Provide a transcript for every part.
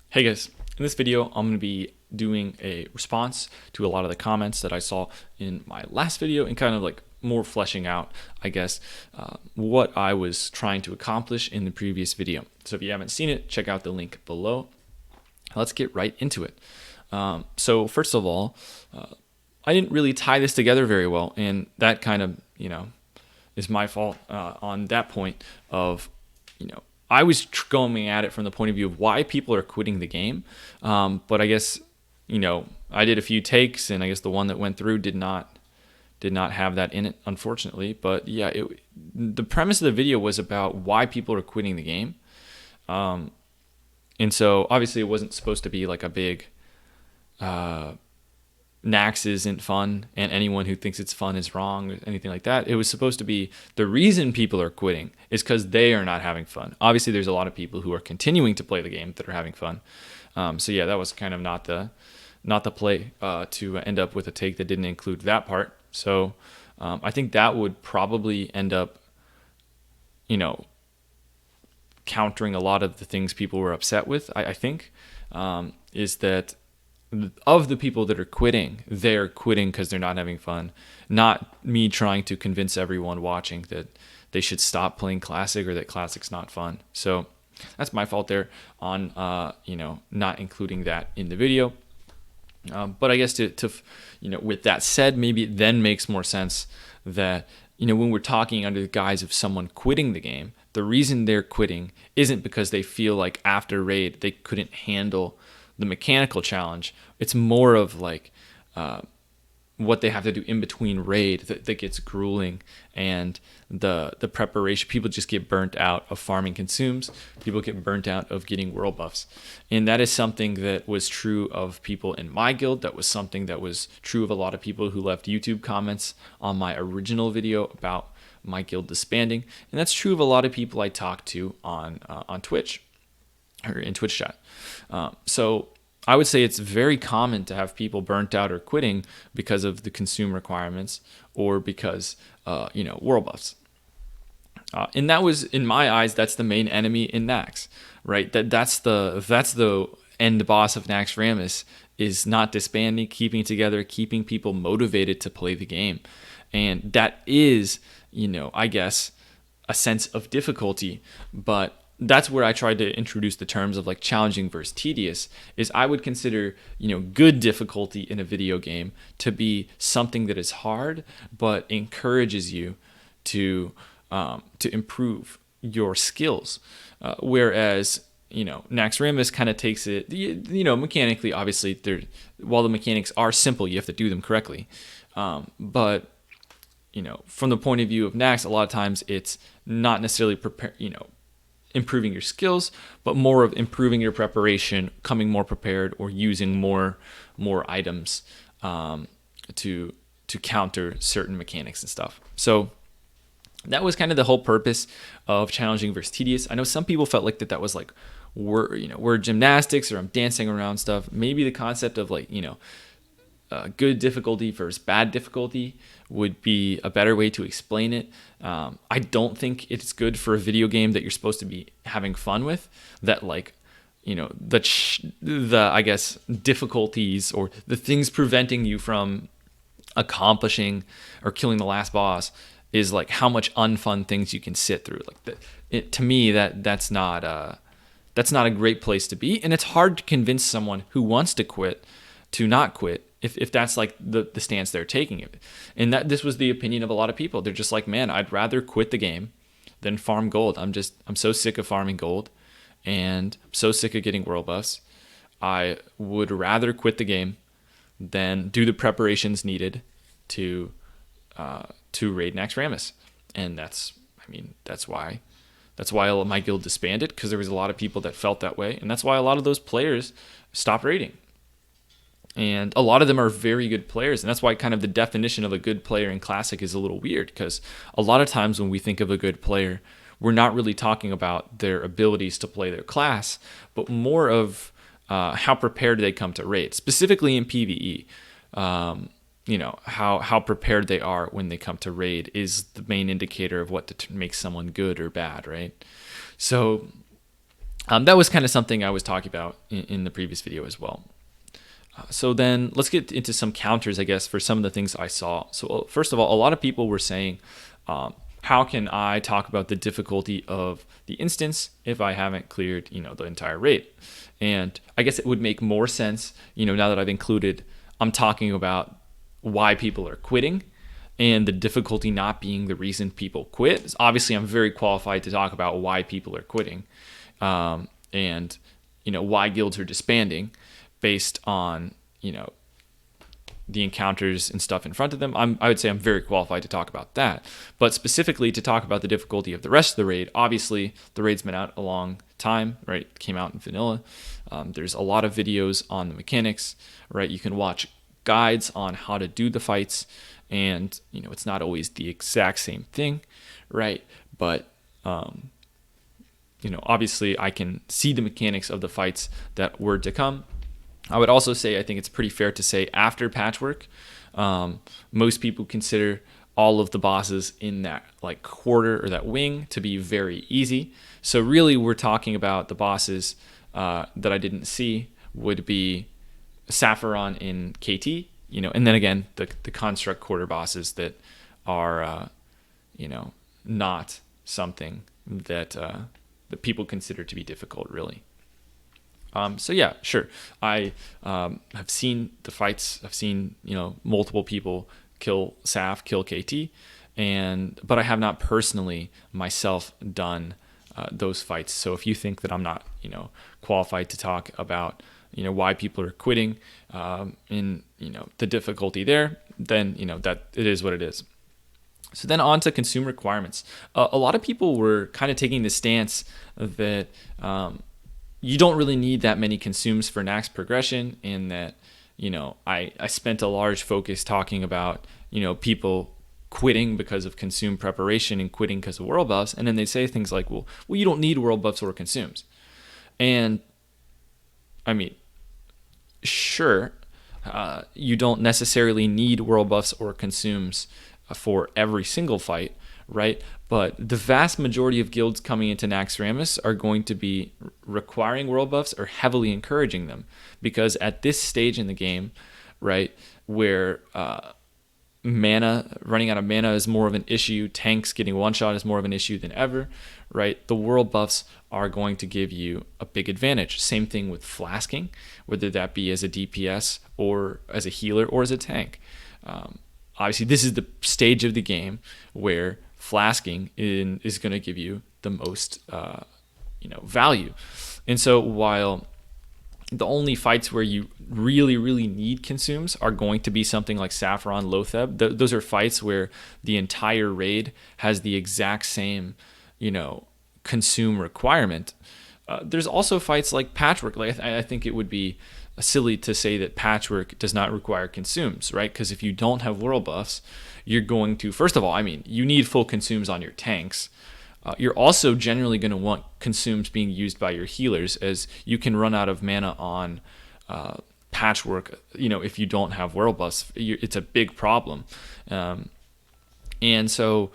Hey guys, in this video I'm going to be doing a response to a lot of the comments that I saw in my last video and kind of like more fleshing out, I guess, what I was trying to accomplish in the previous video. So if you haven't seen it, check out the link below. Let's get right into it. So first of all, I didn't really tie this together very well, and that kind of, is my fault on that point of, I was going at it from the point of view of why people are quitting the game. But I guess, I did a few takes, and I guess the one that went through did not have that in it, unfortunately. But yeah, the premise of the video was about why people are quitting the game. And so obviously it wasn't supposed to be like a big Nax isn't fun and anyone who thinks it's fun is wrong or anything like that. It was supposed to be the reason people are quitting is because they are not having fun. Obviously there's a lot of people who are continuing to play the game that are having fun. So yeah, that was kind of not the play to end up with a take that didn't include that part. So I think that would probably end up, countering a lot of the things people were upset with. I think is that of the people that are quitting, they're quitting because they're not having fun, not me trying to convince everyone watching that they should stop playing Classic or that Classic's not fun. So that's my fault there on not including that in the video. But I guess to with that said, maybe it then makes more sense that when we're talking under the guise of someone quitting the game, the reason they're quitting isn't because they feel like after raid they couldn't handle the mechanical challenge. It's more of like what they have to do in between raid that gets grueling, and the preparation. People just get burnt out of farming consumes. People get burnt out of getting world buffs, and that is something that was true of people in my guild. That was something that was true of a lot of people who left YouTube comments on my original video about my guild disbanding, and that's true of a lot of people I talked to on Twitch or in Twitch chat. So I would say it's very common to have people burnt out or quitting because of the consume requirements or because world buffs. And that was, in my eyes, that's the main enemy in Nax, right? That's the end boss of Naxxramas, is not disbanding, keeping together, keeping people motivated to play the game. And that is, I guess, a sense of difficulty, but that's where I tried to introduce the terms of like challenging versus tedious. Is I would consider good difficulty in a video game to be something that is hard but encourages you to improve your skills, whereas Naxxramas kind of takes it mechanically. Obviously, while the mechanics are simple, you have to do them correctly, but from the point of view of Nax, a lot of times it's not necessarily improving your skills, but more of improving your preparation, coming more prepared, or using more items to counter certain mechanics and stuff. So that was kind of the whole purpose of challenging versus tedious. I know some people felt like that was like word gymnastics, or I'm dancing around stuff. Maybe the concept of like good difficulty versus bad difficulty would be a better way to explain it. I don't think it's good for a video game that you're supposed to be having fun with, that like the I guess difficulties or the things preventing you from accomplishing or killing the last boss is like how much unfun things you can sit through. Like to me, that's not a great place to be, and it's hard to convince someone who wants to quit to not quit if that's like the stance they're taking of it. And that this was the opinion of a lot of people. They're just like, man, I'd rather quit the game than farm gold. I'm so sick of farming gold, and I'm so sick of getting world buffs. I would rather quit the game than do the preparations needed to raid Naxxramas. And that's why my guild disbanded, because there was a lot of people that felt that way, and that's why a lot of those players stopped raiding. And a lot of them are very good players, and that's why kind of the definition of a good player in Classic is a little weird, because a lot of times when we think of a good player, we're not really talking about their abilities to play their class, but more of how prepared they come to raid, specifically in PvE. How prepared they are when they come to raid is the main indicator of what makes someone good or bad, right? So That was kind of something I was talking about in the previous video as well. So then let's get into some counters, I guess, for some of the things I saw. So first of all, a lot of people were saying, how can I talk about the difficulty of the instance if I haven't cleared, the entire raid? And I guess it would make more sense, now that I've included, I'm talking about why people are quitting and the difficulty not being the reason people quit. Obviously, I'm very qualified to talk about why people are quitting, and why guilds are disbanding based on the encounters and stuff in front of them. I would say I'm very qualified to talk about that. But specifically to talk about the difficulty of the rest of the raid, obviously the raid's been out a long time, right? It came out in vanilla. There's a lot of videos on the mechanics, right? You can watch guides on how to do the fights, and it's not always the exact same thing, right? But obviously I can see the mechanics of the fights that were to come. I would also say I think it's pretty fair to say after patchwork, most people consider all of the bosses in that quarter or that wing to be very easy. So really we're talking about the bosses that I didn't see would be Saffron in KT, and then again the construct quarter bosses that are not something that that people consider to be difficult really. So yeah, sure. I have seen the fights. I've seen multiple people kill Saf, kill KT, but I have not personally myself done those fights. So if you think that I'm not qualified to talk about why people are quitting in the difficulty there, then that it is what it is. So then on to consume requirements. A lot of people were kind of taking the stance that you don't really need that many consumes for Naxx progression, and that I spent a large focus talking about people quitting because of consume preparation and quitting because of world buffs, and then they say things like, well you don't need world buffs or consumes. And I mean, sure, you don't necessarily need world buffs or consumes for every single fight, right? But the vast majority of guilds coming into Naxxramas are going to be requiring world buffs or heavily encouraging them, because at this stage in the game, right, where running out of mana is more of an issue, tanks getting one shot is more of an issue than ever, right? The world buffs are going to give you a big advantage. Same thing with flasking, whether that be as a DPS or as a healer or as a tank. Obviously, this is the stage of the game where flasking is going to give you the most value. And so while the only fights where you really, really need consumes are going to be something like Saffron, Lotheb, those are fights where the entire raid has the exact same, consume requirement. There's also fights like Patchwork. I think it would be silly to say that Patchwork does not require consumes, right? Because if you don't have world buffs, you're going to, first of all, you need full consumes on your tanks. You're also generally going to want consumes being used by your healers, as you can run out of mana on Patchwork. If you don't have world buffs, it's a big problem. And so,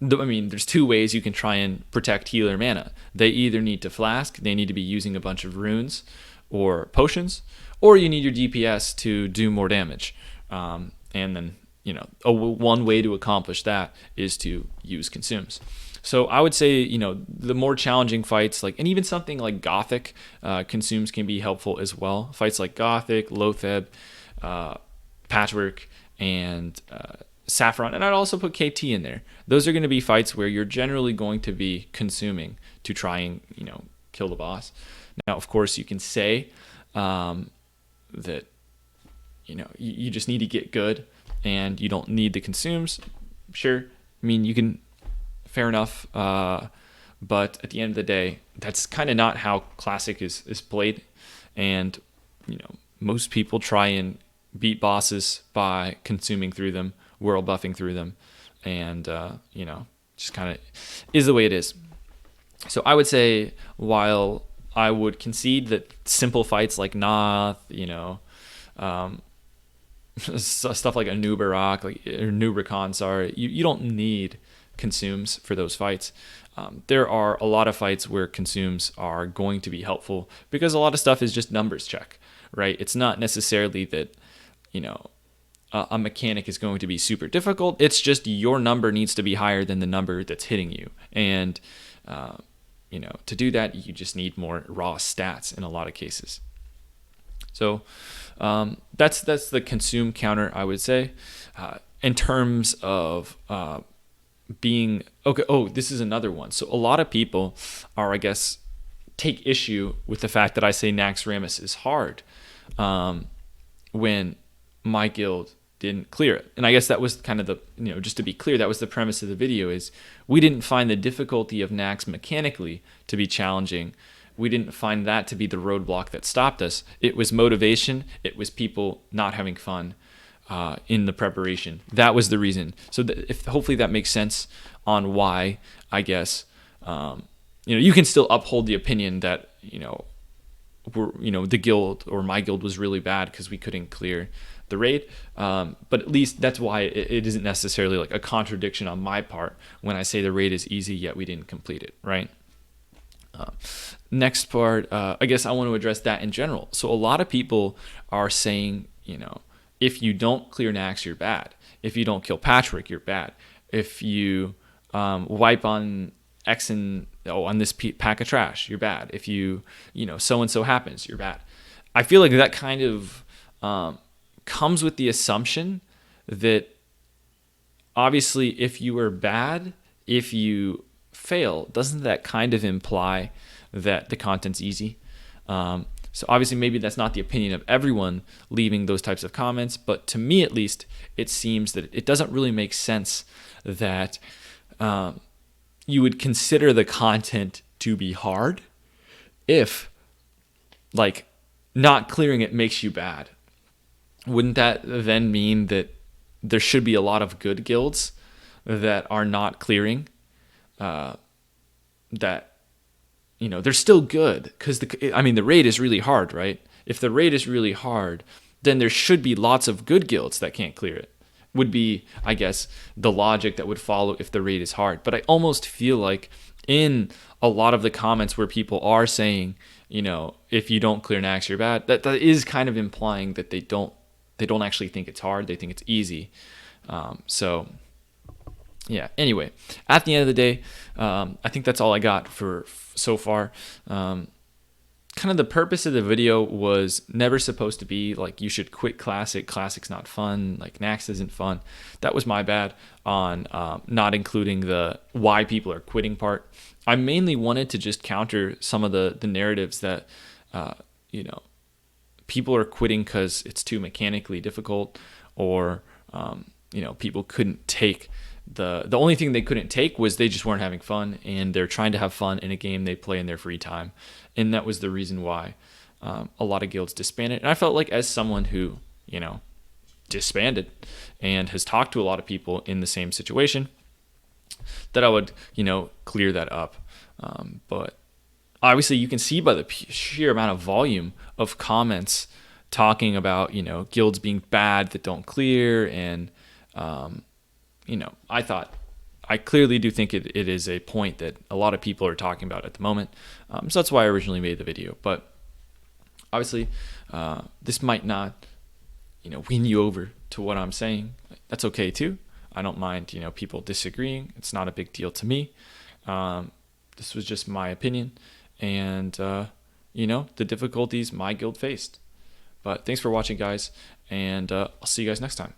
there's two ways you can try and protect healer mana. They either need to flask, they need to be using a bunch of runes or potions, or you need your DPS to do more damage. And then, one way to accomplish that is to use consumes. So I would say, the more challenging fights, and even something like Gothic, consumes can be helpful as well. Fights like Gothic, Lotheb, Patchwork, and Saffron, and I'd also put KT in there. Those are going to be fights where you're generally going to be consuming to try and, kill the boss. Now, of course, you can say that, you just need to get good and you don't need the consumes. Sure. You can, fair enough. But at the end of the day, that's kind of not how Classic is played. And, most people try and beat bosses by consuming through them, world buffing through them. And, just kind of is the way it is. So I would say, while I would concede that simple fights like Noth, stuff like Anubarak, or Nubricon, you don't need consumes for those fights. There are a lot of fights where consumes are going to be helpful because a lot of stuff is just numbers check, right? It's not necessarily that, you know, a mechanic is going to be super difficult. It's just your number needs to be higher than the number that's hitting you. And, to do that, you just need more raw stats in a lot of cases. So that's the consume counter, I would say. In terms of being okay. Oh, this is another one. So a lot of people are, I guess, take issue with the fact that I say Naxxramas is hard when my guild didn't clear it. And I guess that was kind of the, just to be clear, that was the premise of the video, is we didn't find the difficulty of Nax mechanically to be challenging. We didn't find that to be the roadblock that stopped us. It was motivation. It was people not having fun in the preparation. That was the reason. So hopefully that makes sense on why, I guess, you can still uphold the opinion that, the guild or my guild was really bad because we couldn't clear the raid. But at least that's why it isn't necessarily like a contradiction on my part when I say the raid is easy, yet we didn't complete it, right? Next part, I guess I want to address that in general. So a lot of people are saying, if you don't clear Nax, you're bad. If you don't kill Patchwork, you're bad. If you wipe on X and on this pack of trash, you're bad. If you so and so happens, you're bad. I feel like that kind of comes with the assumption that obviously if you are bad, if you fail, doesn't that kind of imply that the content's easy? So obviously maybe that's not the opinion of everyone leaving those types of comments, but to me at least, it seems that it doesn't really make sense that you would consider the content to be hard if, like, not clearing it makes you bad. Wouldn't that then mean that there should be a lot of good guilds that are not clearing, that they're still good because the raid is really hard, right? If the raid is really hard, then there should be lots of good guilds that can't clear it. Would be, I guess, the logic that would follow if the raid is hard. But I almost feel like in a lot of the comments where people are saying, if you don't clear Nax, you're bad, that is kind of implying that they don't actually think it's hard. They think it's easy. So yeah, anyway, at the end of the day, I think that's all I got for so far. Kind of the purpose of the video was never supposed to be like you should quit Classic. Classic's not fun. Like Nax isn't fun. That was my bad on not including the why people are quitting part. I mainly wanted to just counter some of the narratives that people are quitting because it's too mechanically difficult, or people couldn't take the only thing they couldn't take was they just weren't having fun, and they're trying to have fun in a game they play in their free time. And that was the reason why a lot of guilds disbanded. And I felt like, as someone who disbanded and has talked to a lot of people in the same situation, that I would clear that up. But obviously you can see by the sheer amount of volume of comments talking about guilds being bad that don't clear, and I clearly do think it is a point that a lot of people are talking about at the moment. So that's why I originally made the video. But obviously, this might not, win you over to what I'm saying. That's okay too. I don't mind, people disagreeing. It's not a big deal to me. This was just my opinion, and the difficulties my guild faced. But thanks for watching, guys, and I'll see you guys next time.